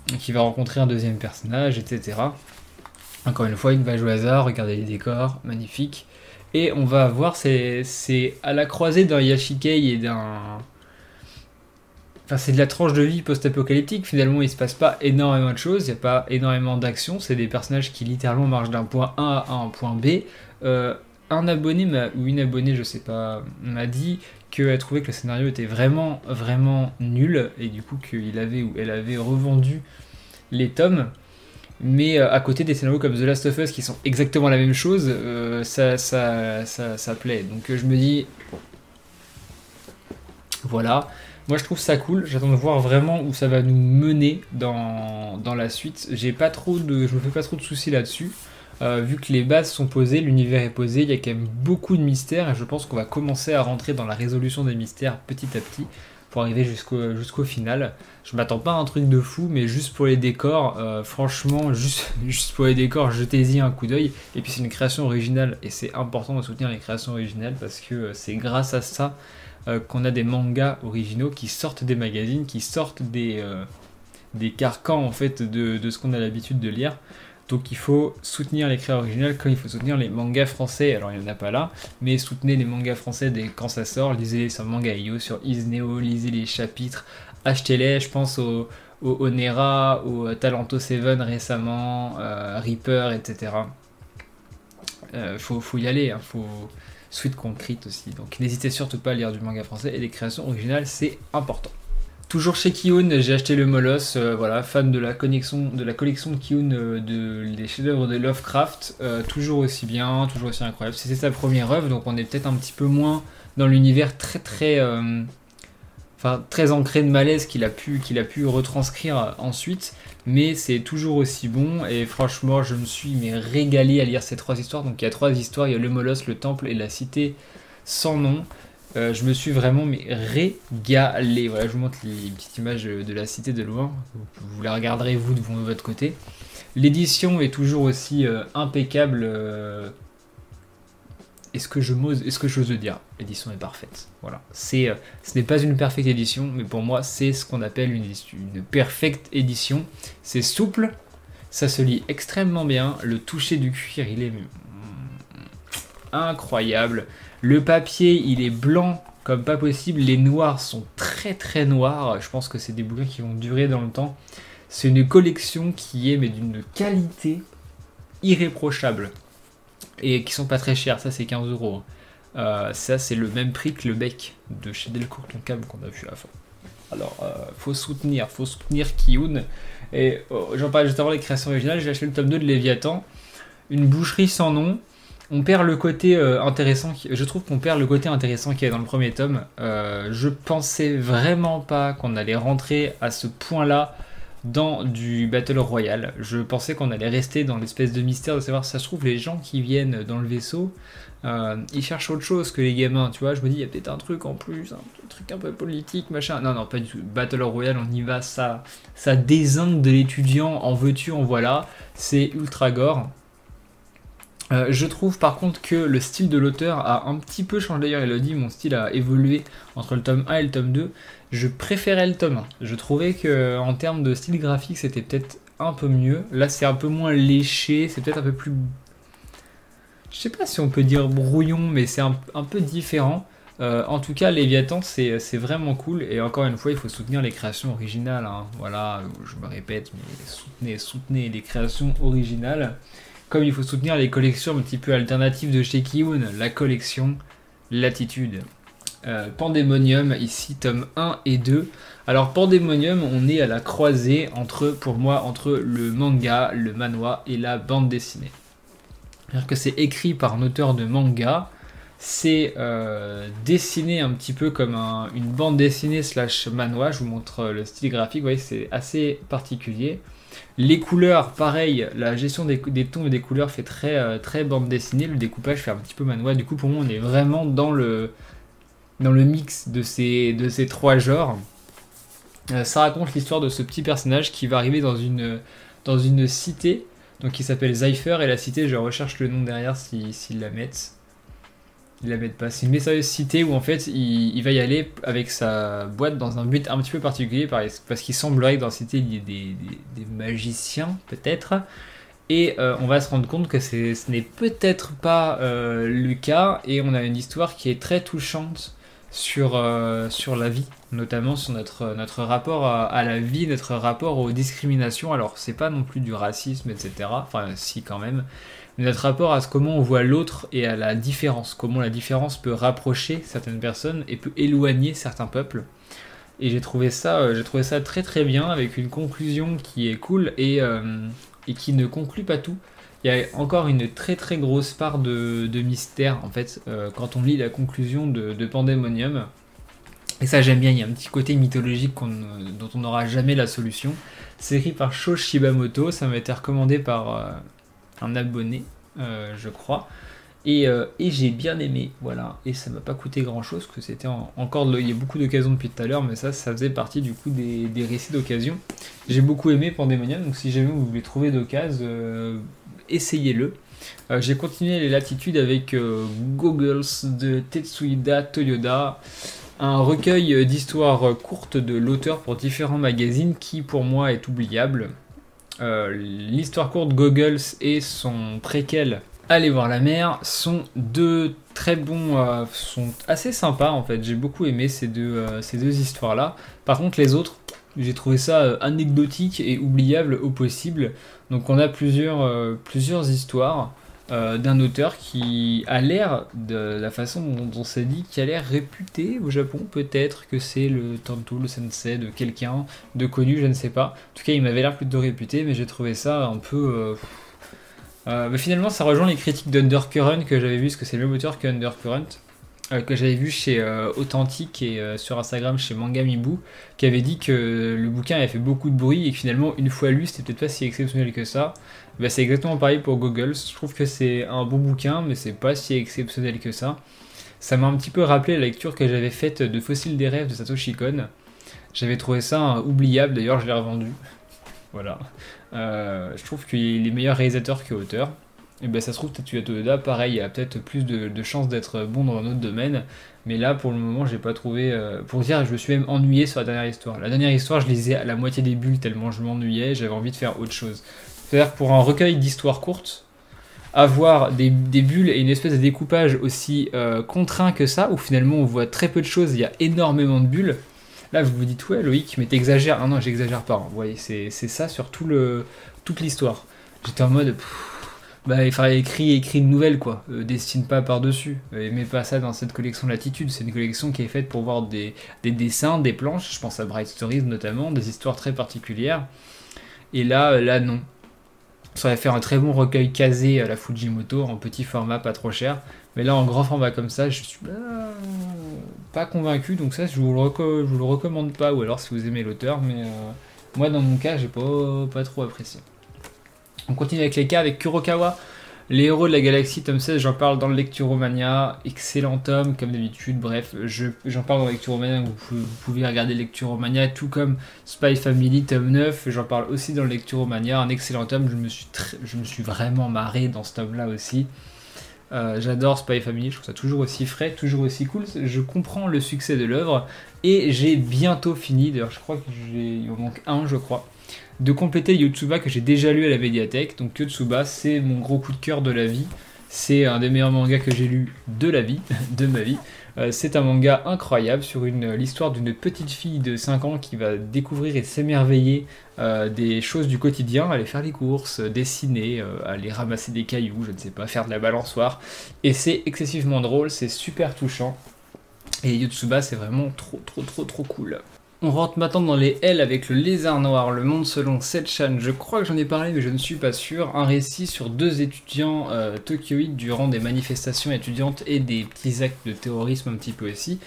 Donc il va rencontrer un deuxième personnage, etc. Encore une fois, une page au hasard, regardez les décors, magnifique. Et on va voir, c'est à la croisée d'un Yashikei et d'un... Enfin, c'est de la tranche de vie post-apocalyptique. Finalement, il se passe pas énormément de choses, il n'y a pas énormément d'action. C'est des personnages qui littéralement marchent d'un point A à un point B. Un abonné ou une abonnée, je sais pas, m'a dit qu'elle trouvait que le scénario était vraiment vraiment nul et du coup qu'il avait ou elle avait revendu les tomes, mais à côté des scénarios comme The Last of Us qui sont exactement la même chose, ça plaît. Donc je me dis bon, voilà, moi je trouve ça cool, j'attends de voir vraiment où ça va nous mener dans la suite. Je me fais pas trop de soucis là-dessus. Vu que les bases sont posées, l'univers est posé, il y a quand même beaucoup de mystères et je pense qu'on va commencer à rentrer dans la résolution des mystères petit à petit pour arriver jusqu'au final. Je m'attends pas à un truc de fou, mais juste pour les décors, franchement, juste pour les décors, jetez-y un coup d'œil. Et puis c'est une création originale et c'est important de soutenir les créations originales parce que c'est grâce à ça qu'on a des mangas originaux qui sortent des magazines, qui sortent des carcans en fait de ce qu'on a l'habitude de lire. Donc il faut soutenir les créateurs originales comme il faut soutenir les mangas français. Alors il n'y en a pas là, mais soutenez les mangas français quand ça sort. Lisez-les sur Manga.io, sur Isneo, lisez les chapitres, achetez-les. Je pense au Nera, au Talento 7 récemment, Reaper, etc. Faut y aller, hein, faut Sweet Concrete aussi. Donc n'hésitez surtout pas à lire du manga français et des créations originales, c'est important. Toujours chez Kiun, j'ai acheté le Moloss, voilà, fan de la collection de Kiun, des chefs-d'œuvre de Lovecraft, toujours aussi bien, toujours aussi incroyable. C'était sa première œuvre, donc on est peut-être un petit peu moins dans l'univers très ancré de malaise qu'il a pu retranscrire ensuite, mais c'est toujours aussi bon et franchement je me suis régalé à lire ces 3 histoires. Donc il y a 3 histoires, il y a le Moloss, le Temple et la Cité sans nom. Je me suis vraiment régalé. Voilà, je vous montre les petites images de la cité de loin. Vous la regarderez vous de votre côté. L'édition est toujours aussi impeccable. Est-ce que j'ose le dire? L'édition est parfaite. Voilà. Ce n'est pas une parfaite édition, mais pour moi, c'est ce qu'on appelle une perfecte édition. C'est souple, ça se lit extrêmement bien. Le toucher du cuir, il est incroyable. Le papier, il est blanc comme pas possible. Les noirs sont très noirs. Je pense que c'est des bouquins qui vont durer dans le temps. C'est une collection qui est d'une qualité irréprochable. Et qui sont pas très chers. Ça, c'est 15 €. Ça, c'est le même prix que le bec de chez Delcourt Tonkam qu'on a vu avant. Alors, faut soutenir Kiun. Et j'en parlais juste avant les créations originales. J'ai acheté le tome 2 de Léviathan. Une boucherie sans nom. On perd le côté intéressant, je trouve qu'on perd le côté intéressant qu'il y a dans le premier tome. Je pensais vraiment pas qu'on allait rentrer à ce point-là dans du Battle Royale. Je pensais qu'on allait rester dans l'espèce de mystère de savoir si ça se trouve les gens qui viennent dans le vaisseau, ils cherchent autre chose que les gamins, tu vois. Je me dis, il y a peut-être un truc en plus, un truc un peu politique, machin. Non, non, pas du tout. Battle Royale, on y va, ça dézingue de l'étudiant, en veux-tu, en voilà. C'est ultra gore. Je trouve par contre que le style de l'auteur a un petit peu changé. D'ailleurs, il a dit, mon style a évolué entre le tome 1 et le tome 2. Je préférais le tome 1. Je trouvais que en termes de style graphique, c'était peut-être un peu mieux. Là, c'est un peu moins léché, c'est peut-être un peu plus... Je sais pas si on peut dire brouillon, mais c'est un peu différent. En tout cas, Léviathan, c'est vraiment cool. Et encore une fois, il faut soutenir les créations originales, hein. Voilà, je me répète, mais soutenez les créations originales. Comme il faut soutenir les collections un petit peu alternatives de chez Kiun, la collection Latitude. Pandemonium, ici, tome 1 et 2. Alors, Pandemonium, on est à la croisée, pour moi, entre le manga, le manhwa et la bande dessinée. C'est-à-dire que c'est écrit par un auteur de manga, c'est dessiné un petit peu comme une bande dessinée / manhwa. Je vous montre le style graphique, vous voyez, c'est assez particulier. Les couleurs, pareil, la gestion des tons et des couleurs fait très bande dessinée, le découpage fait un petit peu manhwa. Du coup, pour moi, on est vraiment dans le mix de ces trois genres. Ça raconte l'histoire de ce petit personnage qui va arriver dans une cité, donc qui s'appelle Zypher, et la cité, je recherche le nom derrière s'ils la mettent. Ils la mettent pas. C'est une mystérieuse cité où en fait il va y aller avec sa boîte dans un but un petit peu particulier parce qu'il semblerait que dans la cité il y ait des magiciens peut-être. Et on va se rendre compte que ce n'est peut-être pas le cas, et on a une histoire qui est très touchante sur la vie, notamment sur notre rapport à la vie, notre rapport aux discriminations. Alors c'est pas non plus du racisme, etc. Enfin si quand même. Mais notre rapport à comment on voit l'autre et à la différence, comment la différence peut rapprocher certaines personnes et peut éloigner certains peuples. Et j'ai trouvé ça très très bien, avec une conclusion qui est cool et qui ne conclut pas tout. Il y a encore une très très grosse part de mystère en fait quand on lit la conclusion de Pandemonium. Et ça j'aime bien, il y a un petit côté mythologique dont on n'aura jamais la solution. C'est écrit par Sho Shibamoto, ça m'a été recommandé par un abonné, je crois. Et j'ai bien aimé, voilà. Et ça m'a pas coûté grand chose, que c'était il y a beaucoup d'occasions depuis tout à l'heure, mais ça faisait partie du coup des récits d'occasion. J'ai beaucoup aimé Pandemonium, donc si jamais vous voulez trouver d'occasion, essayez-le. J'ai continué les latitudes avec Goggles de Tetsuhida Toyoda, un recueil d'histoires courtes de l'auteur pour différents magazines qui pour moi est oubliable. L'histoire courte Goggles et son préquel Aller voir la mer sont deux très bons, sont assez sympas en fait. J'ai beaucoup aimé ces deux histoires là. Par contre les autres, j'ai trouvé ça anecdotique et oubliable au possible. Donc on a plusieurs histoires d'un auteur qui a l'air, de la façon dont on s'est dit, qui a l'air réputé au Japon. Peut-être que c'est le Tanto, le sensei de quelqu'un de connu, je ne sais pas. En tout cas il m'avait l'air plutôt réputé, mais j'ai trouvé ça un peu... mais finalement ça rejoint les critiques d'Undercurrent que j'avais vu, parce que c'est le même auteur que Undercurrent, que j'avais vu chez Authentique et sur Instagram chez Mangamibu, qui avait dit que le bouquin avait fait beaucoup de bruit et que finalement une fois lu c'était peut-être pas si exceptionnel que ça. Bah, c'est exactement pareil pour Goggles. Je trouve que c'est un bon bouquin, mais c'est pas si exceptionnel que ça. Ça m'a un petit peu rappelé la lecture que j'avais faite de Fossiles des rêves de Satoshi Kon. J'avais trouvé ça oubliable, d'ailleurs je l'ai revendu. Voilà. Je trouve qu'il est meilleur réalisateur que auteur. Et ben ça se trouve, Tetsuya Toyoda, pareil, il a peut-être plus de chances d'être bon dans un autre domaine. Mais là, pour le moment, j'ai pas trouvé... pour dire, je me suis même ennuyé sur la dernière histoire. La dernière histoire, je lisais à la moitié des bulles tellement je m'ennuyais, j'avais envie de faire autre chose. C'est-à-dire que pour un recueil d'histoires courtes, avoir des bulles et une espèce de découpage aussi contraint que ça, où finalement on voit très peu de choses, il y a énormément de bulles. Là, vous vous dites, ouais, Loïc, mais t'exagères. Ah non, j'exagère pas. Vous voyez, c'est ça sur toute l'histoire. J'étais en mode, bah, il fallait écrire une nouvelle, quoi. Dessine pas par-dessus. Mets pas ça dans cette collection Latitude. C'est une collection qui est faite pour voir des dessins, des planches. Je pense à Bright Stories notamment, des histoires très particulières. Et là non. Ça aurait fait un très bon recueil casé à la Fujimoto, en petit format, pas trop cher. Mais là, en grand format comme ça, je suis pas convaincu, donc ça, je vous le recommande pas, ou alors si vous aimez l'auteur, mais moi, dans mon cas, j'ai pas trop apprécié. On continue avec les cas, avec Kurokawa, les héros de la galaxie, tome 16, j'en parle dans le Lecturomania, excellent tome, comme d'habitude, bref, j'en parle dans le Lecturomania, vous pouvez regarder Lecturomania, tout comme Spy Family, tome 9, j'en parle aussi dans le Lecturomania, un excellent tome, je me suis vraiment marré dans ce tome-là aussi. J'adore Spy Family, je trouve ça toujours aussi frais, toujours aussi cool, je comprends le succès de l'œuvre, et j'ai bientôt fini, d'ailleurs je crois qu'il en manque un, je crois, de compléter Yotsuba que j'ai déjà lu à la médiathèque. Donc Yotsuba, c'est mon gros coup de cœur de la vie. C'est un des meilleurs mangas que j'ai lu de la vie, de ma vie. C'est un manga incroyable sur l'histoire d'une petite fille de 5 ans qui va découvrir et s'émerveiller des choses du quotidien, aller faire les courses, dessiner, aller ramasser des cailloux, je ne sais pas, faire de la balançoire. Et c'est excessivement drôle, c'est super touchant. Et Yotsuba, c'est vraiment trop cool. On rentre maintenant dans les L avec le Lézard Noir, le monde selon Setchan. Je crois que j'en ai parlé, mais je ne suis pas sûr. Un récit sur 2 étudiants tokyoïdes durant des manifestations étudiantes et des petits actes de terrorisme un petit peu aussi.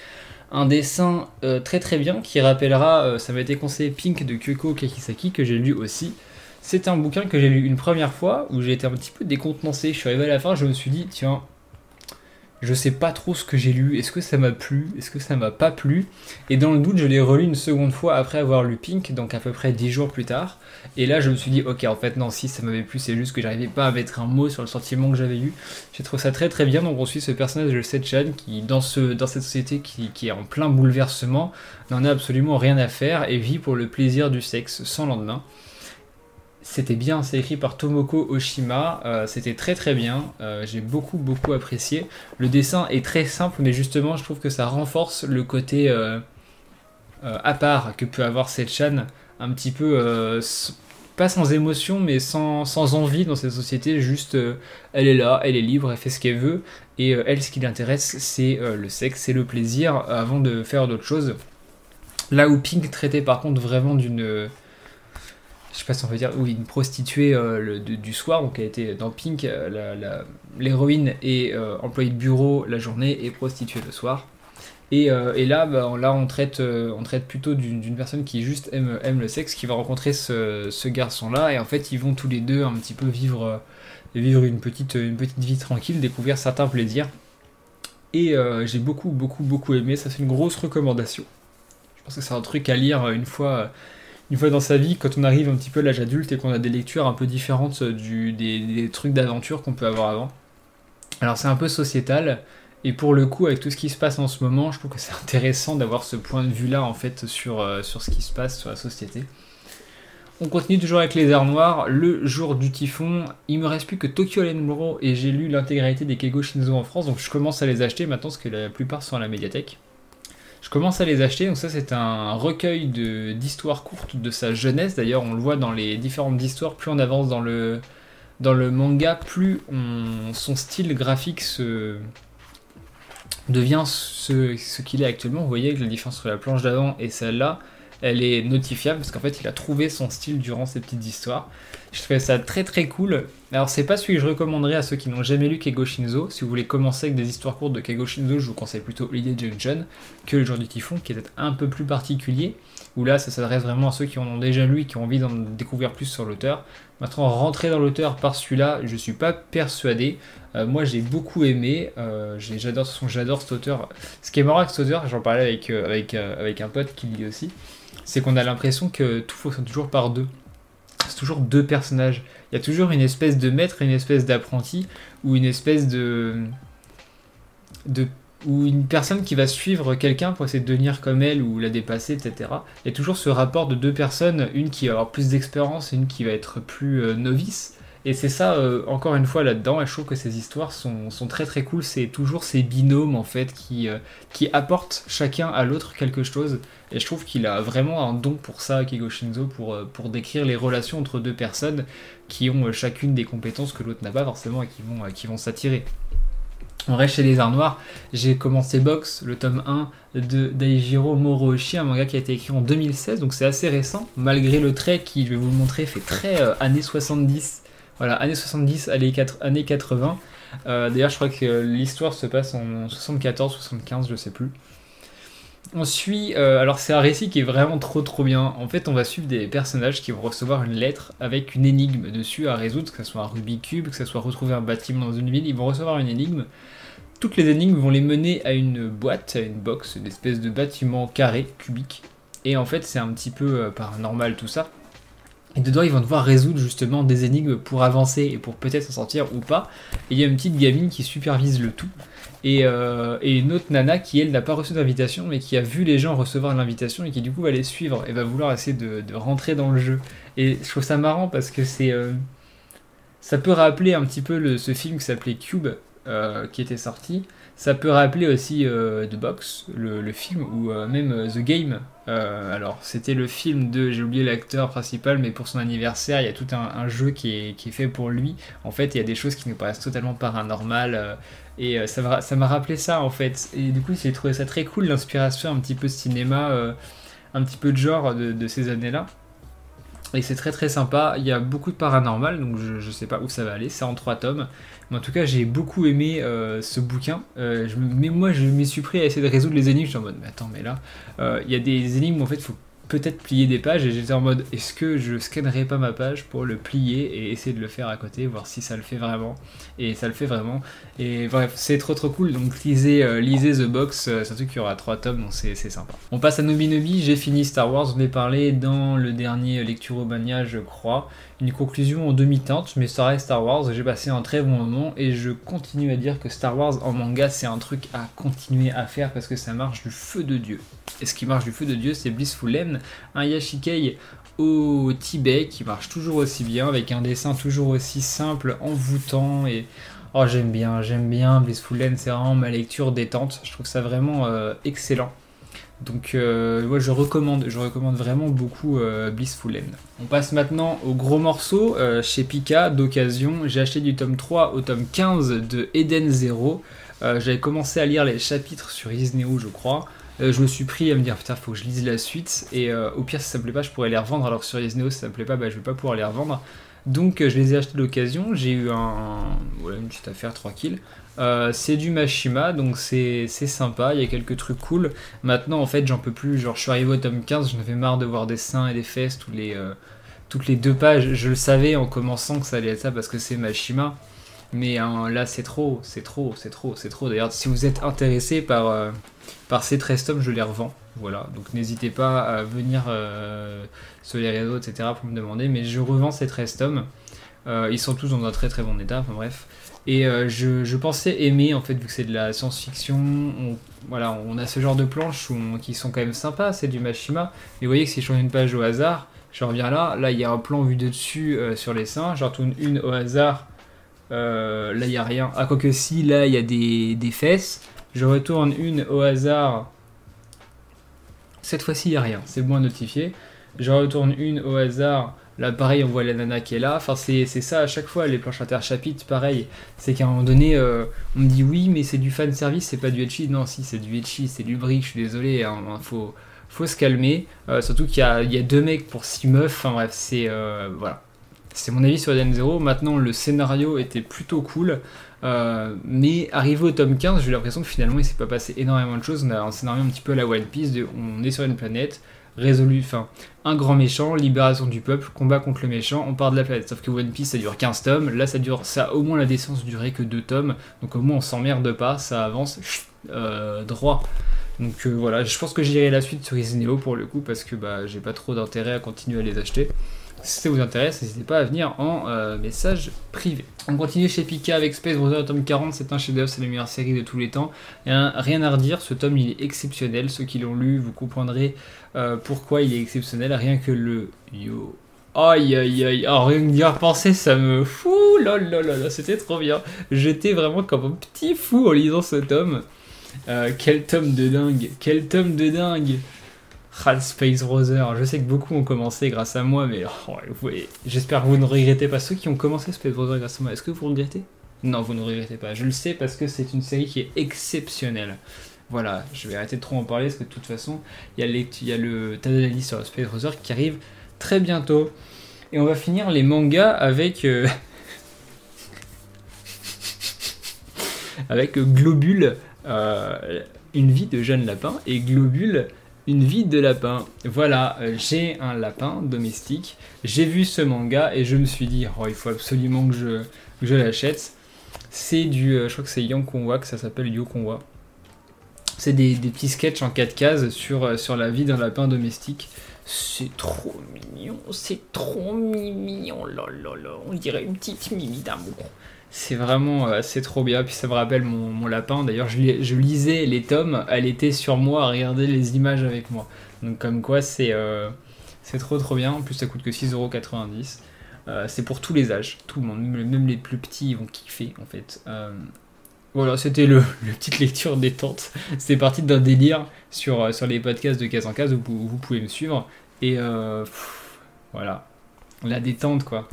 Un dessin très bien qui rappellera, ça m'a été conseillé, Pink de Kyoko Kakisaki, que j'ai lu aussi. C'est un bouquin que j'ai lu une première fois, où j'ai été un petit peu décontenancé. Je suis arrivé à la fin, je me suis dit, tiens, je sais pas trop ce que j'ai lu, est-ce que ça m'a plu, est-ce que ça m'a pas plu, et dans le doute je l'ai relu une seconde fois après avoir lu Pink, donc à peu près 10 jours plus tard, et là je me suis dit ok en fait non si ça m'avait plu, c'est juste que j'arrivais pas à mettre un mot sur le sentiment que j'avais eu. J'ai trouvé ça très bien, donc on suit ce personnage de Setchan qui dans cette société qui est en plein bouleversement, n'en a absolument rien à faire et vit pour le plaisir du sexe sans lendemain. C'était bien, c'est écrit par Tomoko Oshima, c'était très bien, j'ai beaucoup apprécié. Le dessin est très simple, mais justement je trouve que ça renforce le côté à part que peut avoir Setchan, un petit peu, pas sans émotion, mais sans envie dans cette société, juste elle est là, elle est libre, elle fait ce qu'elle veut, et elle ce qui l'intéresse c'est le sexe, c'est le plaisir, avant de faire d'autres choses. Là où Pink traitait par contre vraiment d'une... je sais pas si on peut dire, oui, une prostituée du soir, donc elle était dans Pink, l'héroïne est employée de bureau la journée et prostituée le soir. Et là, on traite plutôt d'une personne qui juste aime le sexe, qui va rencontrer ce garçon-là, et en fait ils vont tous les deux un petit peu vivre une petite vie tranquille, découvrir certains plaisirs. Et j'ai beaucoup aimé, ça c'est une grosse recommandation. Je pense que c'est un truc à lire une fois dans sa vie, quand on arrive un petit peu à l'âge adulte et qu'on a des lectures un peu différentes des trucs d'aventure qu'on peut avoir avant. Alors c'est un peu sociétal, et pour le coup, avec tout ce qui se passe en ce moment, je trouve que c'est intéressant d'avoir ce point de vue-là en fait sur ce qui se passe sur la société. On continue toujours avec les arts noirs, le jour du typhon. Il me reste plus que Tokyo Renmoro et j'ai lu l'intégralité des Keigo Shinzo en France, donc je commence à les acheter maintenant parce que la plupart sont à la médiathèque. Je commence à les acheter, donc ça c'est un recueil d'histoires courtes de sa jeunesse. D'ailleurs on le voit dans les différentes histoires, plus on avance dans le manga, plus son style graphique devient ce qu'il est actuellement. Vous voyez que la différence entre la planche d'avant et celle-là, elle est notifiable parce qu'en fait il a trouvé son style durant ces petites histoires. Je trouvais ça très cool. Alors c'est pas celui que je recommanderais à ceux qui n'ont jamais lu Keigo Shinzo. Si vous voulez commencer avec des histoires courtes de Keigo Shinzo, je vous conseille plutôt Holiday Junction que Le Jour du Typhon, qui est peut-être un peu plus particulier, où là ça s'adresse vraiment à ceux qui en ont déjà lu et qui ont envie d'en découvrir plus sur l'auteur. Maintenant, rentrer dans l'auteur par celui-là, je suis pas persuadé. Moi j'ai beaucoup aimé, j'adore cet auteur. Ce qui est marrant avec cet auteur, j'en parlais avec un pote qui lit aussi, c'est qu'on a l'impression que tout fonctionne toujours par deux. C'est toujours deux personnages. Il y a toujours une espèce de maître et une espèce d'apprenti, ou une espèce ou une personne qui va suivre quelqu'un pour essayer de devenir comme elle ou la dépasser, etc. Il y a toujours ce rapport de deux personnes, une qui va avoir plus d'expérience et une qui va être plus novice. Et c'est ça, encore une fois, là-dedans, et je trouve que ces histoires sont très cool. C'est toujours ces binômes, en fait, qui apportent chacun à l'autre quelque chose. Et je trouve qu'il a vraiment un don pour ça, Keigo Shinzo, pour décrire les relations entre deux personnes qui ont chacune des compétences que l'autre n'a pas forcément et qui vont s'attirer. On reste chez les arts noirs, j'ai commencé Box, le tome 1 de Daijiro Morohoshi, un manga qui a été écrit en 2016, donc c'est assez récent, malgré le trait qui, je vais vous le montrer, fait très années 70, Voilà, années 70, années 80. D'ailleurs, je crois que l'histoire se passe en 74, 75, je sais plus. On suit, alors c'est un récit qui est vraiment trop bien. En fait, on va suivre des personnages qui vont recevoir une lettre avec une énigme dessus à résoudre, que ce soit un Rubik's Cube, que ce soit retrouver un bâtiment dans une ville, ils vont recevoir une énigme. Toutes les énigmes vont les mener à une boîte, à une box, une espèce de bâtiment carré, cubique. Et en fait, c'est un petit peu paranormal tout ça. Et dedans, ils vont devoir résoudre justement des énigmes pour avancer et pour peut-être s'en sortir ou pas. Et il y a une petite gamine qui supervise le tout. Et une autre nana qui, elle, n'a pas reçu d'invitation, mais qui a vu les gens recevoir l'invitation et qui, du coup, va les suivre et va vouloir essayer de rentrer dans le jeu. Et je trouve ça marrant parce que ça peut rappeler un petit peu ce film qui s'appelait Cube, qui était sorti. Ça peut rappeler aussi The Box, le film, ou même The Game. Alors, c'était le film j'ai oublié l'acteur principal, mais pour son anniversaire, il y a tout un jeu qui est fait pour lui. En fait, il y a des choses qui nous paraissent totalement paranormales. Et ça m'a rappelé ça, en fait. Et du coup, j'ai trouvé ça très cool, l'inspiration un petit peu cinéma, un petit peu de genre de ces années-là. Et c'est très sympa, il y a beaucoup de paranormal, donc je sais pas où ça va aller, c'est en 3 tomes. Mais en tout cas, j'ai beaucoup aimé ce bouquin. Mais moi, je m'y suis pris à essayer de résoudre les énigmes. J'étais en mode, mais attends, mais là, il y a des énigmes où en fait, il faut peut-être plier des pages. Et j'étais en mode, est-ce que je scannerai pas ma page pour le plier et essayer de le faire à côté, voir si ça le fait vraiment. Et ça le fait vraiment. Et bref, c'est trop cool. Donc lisez The Box, surtout qu'il y aura 3 tomes, donc c'est sympa. On passe à Nobi. J'ai fini Star Wars, on en a parlé dans le dernier Lecturomania, je crois. Une conclusion en demi-teinte, mais ça reste Star Wars, j'ai passé un très bon moment et je continue à dire que Star Wars en manga c'est un truc à continuer à faire parce que ça marche du feu de Dieu. Et ce qui marche du feu de Dieu, c'est Blissful End, un Yashikei au Tibet qui marche toujours aussi bien avec un dessin toujours aussi simple, envoûtant et... Oh j'aime bien Blissful End, c'est vraiment ma lecture détente, je trouve ça vraiment excellent. Donc moi je recommande vraiment beaucoup Blissful End. On passe maintenant au gros morceau chez Pika d'occasion. J'ai acheté du tome 3 au tome 15 de Eden Zero. J'avais commencé à lire les chapitres sur Isneo je crois. Je me suis pris à me dire putain faut que je lise la suite et au pire si ça me plaît pas je pourrais les revendre alors que sur Isneo si ça me plaît pas bah, je vais pas pouvoir les revendre. Donc je les ai achetés d'occasion, j'ai eu une petite affaire tranquille. C'est du Mashima, donc c'est sympa, il y a quelques trucs cool. Maintenant en fait j'en peux plus, genre je suis arrivé au tome 15, j'en avais marre de voir des seins et des fesses toutes les 2 pages. Je le savais en commençant que ça allait être ça parce que c'est Mashima. Mais là c'est trop. D'ailleurs si vous êtes intéressé par ces 13 tomes, je les revends. Voilà, donc n'hésitez pas à venir sur les réseaux, etc. pour me demander, mais je revends ces 13 tomes. Ils sont tous dans un très bon état, enfin bref. Et je pensais aimer, en fait, vu que c'est de la science-fiction, on a ce genre de planches qui sont quand même sympas, c'est du Mashima. Mais vous voyez que si je change une page au hasard, je reviens là il y a un plan vu de dessus sur les seins, je retourne une au hasard, là il n'y a rien. Ah, quoique si, là il y a des fesses, je retourne une au hasard. Cette fois-ci, il n'y a rien, c'est moins notifié. Je retourne une au hasard. Là, pareil, on voit la nana qui est là. Enfin, c'est ça à chaque fois, les planches interchapitres, pareil. C'est qu'à un moment donné, on me dit oui, mais c'est du fan service, c'est pas du ecchi. Non, si, c'est du ecchi, c'est du brick, je suis désolé. Hein, faut se calmer. Surtout qu'il y a 2 mecs pour 6 meufs. Enfin, bref, voilà. C'est mon avis sur Eden Zero. Maintenant, le scénario était plutôt cool. Mais arrivé au tome 15, j'ai eu l'impression que finalement il s'est pas passé énormément de choses. On a un scénario un petit peu à la One Piece, on est sur une planète, un grand méchant, libération du peuple, combat contre le méchant, on part de la planète. Sauf que One Piece ça dure 15 tomes, là ça a au moins la décence de durer que 2 tomes, donc au moins on s'emmerde pas, ça avance droit. Donc voilà, je pense que j'irai la suite sur Isneo pour le coup, parce que j'ai pas trop d'intérêt à continuer à les acheter. Si ça vous intéresse, n'hésitez pas à venir en message privé. On continue chez Pika avec Space Brothers tome 40, c'est un chef-d'œuvre, c'est la meilleure série de tous les temps. Il n'y a rien à redire, ce tome il est exceptionnel. Ceux qui l'ont lu, vous comprendrez pourquoi il est exceptionnel. Rien que le yo. Aïe, rien que d'y repenser, ça me fout. Là, c'était trop bien. J'étais vraiment comme un petit fou en lisant ce tome. Quel tome de dingue. Space Brothers, je sais que beaucoup ont commencé grâce à moi, mais j'espère que vous ne regrettez pas. Ceux qui ont commencé Space Brothers grâce à moi, est-ce que vous regrettez? Non, vous ne regrettez pas. Je le sais parce que c'est une série qui est exceptionnelle. Voilà, je vais arrêter de trop en parler parce que de toute façon, il y a le tas d'analyse sur Space Brothers qui arrive très bientôt. Et on va finir les mangas avec avec Globule, une vie de jeune lapin, et Globule, une vie de lapin. Voilà, j'ai un lapin domestique, j'ai vu ce manga et je me suis dit, oh, il faut absolument que je l'achète. C'est du, je crois que c'est Yankonwa, que ça s'appelle Yokonwa. C'est des petits sketchs en 4 cases sur la vie d'un lapin domestique. C'est trop mignon, lololo, on dirait une petite mimi d'amour. C'est vraiment, c'est trop bien, puis ça me rappelle mon lapin, d'ailleurs je lisais les tomes, elle était sur moi à regarder les images avec moi. Donc comme quoi c'est trop bien, en plus ça coûte que 6,90 €. C'est pour tous les âges, tout le monde, même les plus petits ils vont kiffer en fait. Voilà, c'était le petite lecture détente. C'est parti d'un délire sur les podcasts de case en case, vous pouvez me suivre. Et voilà, la détente quoi.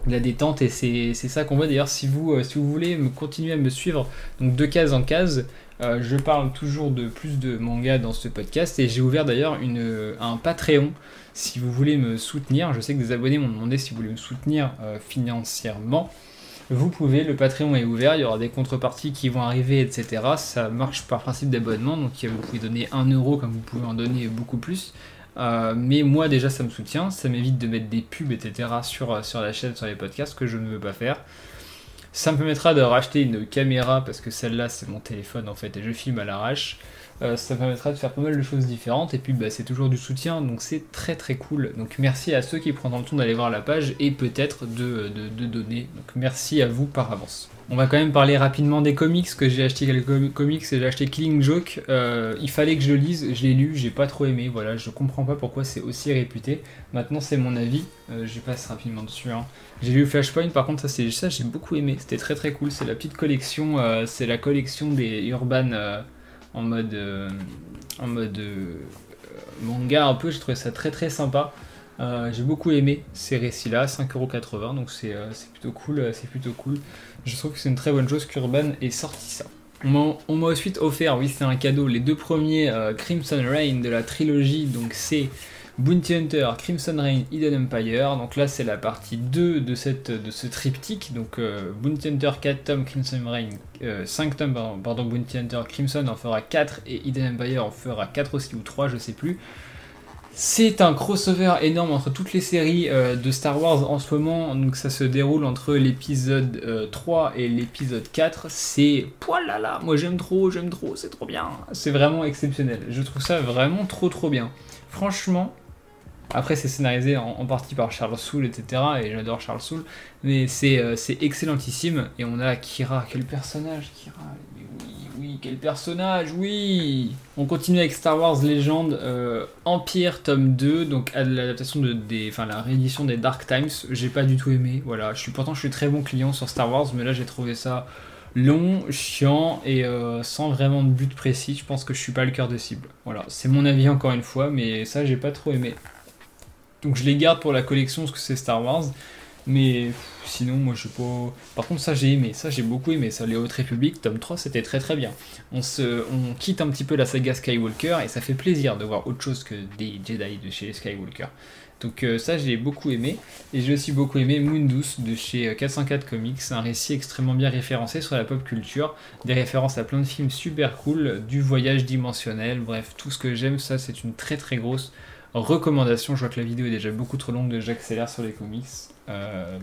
La détente, et c'est ça qu'on voit. D'ailleurs, si vous voulez continuer à me suivre, donc de case en case, je parle toujours de plus de mangas dans ce podcast, et j'ai ouvert d'ailleurs un Patreon. Si vous voulez me soutenir, je sais que des abonnés m'ont demandé si vous voulez me soutenir financièrement. Vous pouvez, le Patreon est ouvert, il y aura des contreparties qui vont arriver, etc. Ça marche par principe d'abonnement, donc vous pouvez donner 1 € comme vous pouvez en donner beaucoup plus. Mais moi déjà ça me soutient, ça m'évite de mettre des pubs, etc. sur la chaîne, sur les podcasts, que je ne veux pas faire. Ça me permettra de racheter une caméra, parce que celle-là c'est mon téléphone en fait, et je filme à l'arrache. Ça me permettra de faire pas mal de choses différentes, et puis c'est toujours du soutien, donc c'est très très cool. Donc merci à ceux qui prendront le temps d'aller voir la page, et peut-être de donner. Donc merci à vous par avance. On va quand même parler rapidement des comics, que j'ai acheté quelques comics, et j'ai acheté Killing Joke. Il fallait que je le lise, je l'ai lu, j'ai pas trop aimé, voilà, je comprends pas pourquoi c'est aussi réputé. Maintenant c'est mon avis, je passe rapidement dessus. Hein. J'ai lu Flashpoint, par contre ça j'ai beaucoup aimé, c'était très très cool, c'est la petite collection, c'est la collection des Urban en mode manga un peu, j'ai trouvé ça très très sympa. J'ai beaucoup aimé ces récits-là, 5,80 €, donc c'est plutôt cool, Je trouve que c'est une très bonne chose qu'Urban ait sorti ça. On m'a ensuite offert, oui c'est un cadeau, les 2 premiers Crimson Reign de la trilogie, donc c'est Bounty Hunter, Crimson Reign, Hidden Empire. Donc là c'est la partie 2 de ce triptyque, donc Bounty Hunter 4 tomes, Crimson Reign 5 tomes, pardon, Bounty Hunter Crimson en fera 4 et Hidden Empire en fera 4 aussi, ou 3 je sais plus. C'est un crossover énorme entre toutes les séries de Star Wars en ce moment, donc ça se déroule entre l'épisode 3 et l'épisode 4, c'est... Poilala, moi j'aime trop, c'est trop bien, c'est vraiment exceptionnel, je trouve ça vraiment trop bien. Franchement, après c'est scénarisé en partie par Charles Soule, etc. et j'adore Charles Soule, mais c'est excellentissime, et on a Kira, quel personnage Kira, oui, quel personnage, oui. On continue avec Star Wars Legend Empire tome 2, donc l'adaptation la réédition des Dark Times, j'ai pas du tout aimé, voilà, pourtant je suis très bon client sur Star Wars, mais là j'ai trouvé ça long, chiant, et sans vraiment de but précis, je pense que je suis pas le cœur de cible, voilà, c'est mon avis encore une fois, mais ça j'ai pas trop aimé. Donc je les garde pour la collection parce que c'est Star Wars, mais sinon moi je sais pas... Par contre ça j'ai aimé, ça j'ai beaucoup aimé, ça les Haute République, tome 3 c'était très bien. On quitte un petit peu la saga Skywalker et ça fait plaisir de voir autre chose que des Jedi de chez Skywalker. Donc ça j'ai beaucoup aimé, et j'ai aussi beaucoup aimé Mundus de chez 404 Comics, un récit extrêmement bien référencé sur la pop culture, des références à plein de films super cool, du voyage dimensionnel, bref tout ce que j'aime, ça c'est une très grosse recommandation. Je vois que la vidéo est déjà beaucoup trop longue, j'accélère sur les comics.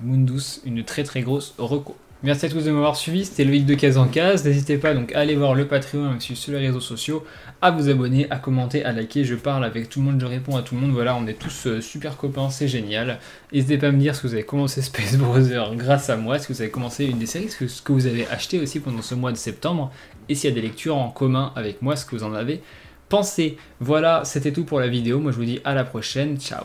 Mundus, une très grosse reco. Merci à tous de m'avoir suivi, c'était Loïc de Case en Case. N'hésitez pas donc à aller voir le Patreon, à me suivre sur les réseaux sociaux, à vous abonner, à commenter, à liker. Je parle avec tout le monde, je réponds à tout le monde. Voilà, on est tous super copains, c'est génial. N'hésitez pas à me dire ce que vous avez commencé Space Brother grâce à moi, est-ce que vous avez commencé une des séries, ce que vous avez acheté aussi pendant ce mois de septembre, et s'il y a des lectures en commun avec moi, ce que vous en avez pensez. Voilà, c'était tout pour la vidéo. Moi, je vous dis à la prochaine. Ciao.